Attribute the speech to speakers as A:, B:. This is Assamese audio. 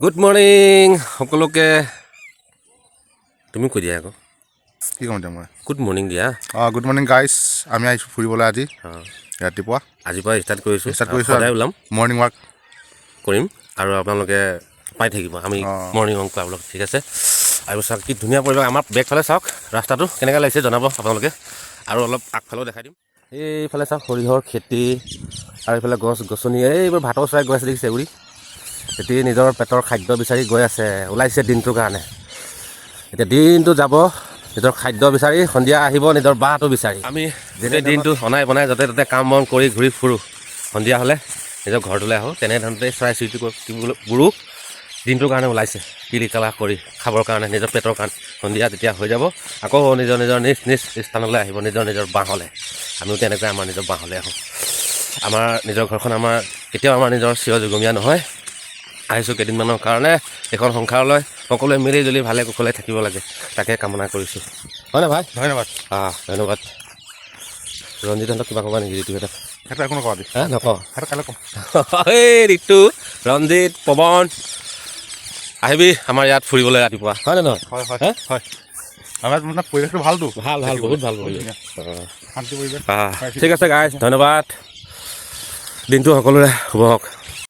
A: গুড মৰ্ণিং সকলোকে তুমি কৈ দিয়া আকৌ
B: কি ক'ম এতিয়া মই
A: গুড মৰ্ণিং দিয়া
B: গুড মৰ্ণিং গাইজ আমি আহিছোঁ ফুৰিবলৈ আজি ৰাতিপুৱা
A: আজিৰ পৰা ষ্টাৰ্ট কৰিছোঁ
B: সদায়
A: ওলাম
B: মৰ্ণিং ৱাক
A: কৰিম আৰু আপোনালোকে পাই থাকিব আমি মৰ্ণিং ৱাক কৰাবলৈ ঠিক আছে আৰু চাওক কি ধুনীয়া পৰিৱেশ আমাৰ বেকফালে চাওক ৰাস্তাটো কেনেকৈ লাগিছে জনাব আপোনালোকে আৰু অলপ আগফালেও দেখাই দিম এইফালে চাওক সৰিয়হৰ খেতি আৰু এইফালে গছ গছনি এইবোৰ ভাতৰ চৰাই গৈ আছে দেখিছে উৰি এতিয়া নিজৰ পেটৰ খাদ্য বিচাৰি গৈ আছে ওলাইছে দিনটোৰ কাৰণে এতিয়া দিনটো যাব নিজৰ খাদ্য বিচাৰি সন্ধিয়া আহিব নিজৰ বাঁহটো বিচাৰি আমি যেতিয়া দিনটো অনাই বনাই য'তে ত'তে কাম বন কৰি ঘূৰি ফুৰোঁ সন্ধিয়া হ'লে নিজৰ ঘৰটোলৈ আহোঁ তেনেধৰণতে চৰাই চিৰিকটিবোৰো দিনটোৰ কাৰণে ওলাইছে কিলিকালা কৰি খাবৰ কাৰণে নিজৰ পেটৰ কাৰণে সন্ধিয়া তেতিয়া হৈ যাব আকৌ নিজৰ নিজৰ নিজ নিজ স্থানলৈ আহিব নিজৰ নিজৰ বাঁহলৈ আমিও তেনেকৈ আমাৰ নিজৰ বাঁহলৈ আহোঁ আমাৰ নিজৰ ঘৰখন আমাৰ কেতিয়াও আমাৰ নিজৰ চিৰ যুগমীয়া নহয় আহিছোঁ কেইদিনমানৰ কাৰণে এখন সংসাৰলৈ সকলোৱে মিলি জুলি ভালে কুশলে থাকিব লাগে তাকে কামনা কৰিছোঁ হয়নে ভাই
B: ধন্যবাদ
A: ধন্যবাদ ৰঞ্জিতহঁতক কিবা ক'বা নেকি ঋতু এটা
B: সেইটো একো নকওঁ আজি
A: নকওঁ
B: সেইটো কাইলৈ ক'ম
A: এই ঋতু ৰঞ্জিত পৱন আহিবি আমাৰ ইয়াত ফুৰিবলৈ ৰাতিপুৱা হয়নে নহয়
B: হয় আমাৰ মানে পৰিৱেশটো ভালতো
A: ভাল ভাল বহুত ভাল পৰিৱেশ
B: শান্তি পৰিৱেশ
A: ঠিক আছে গাইজ ধন্যবাদ দিনটো সকলোৰে শুভ হওক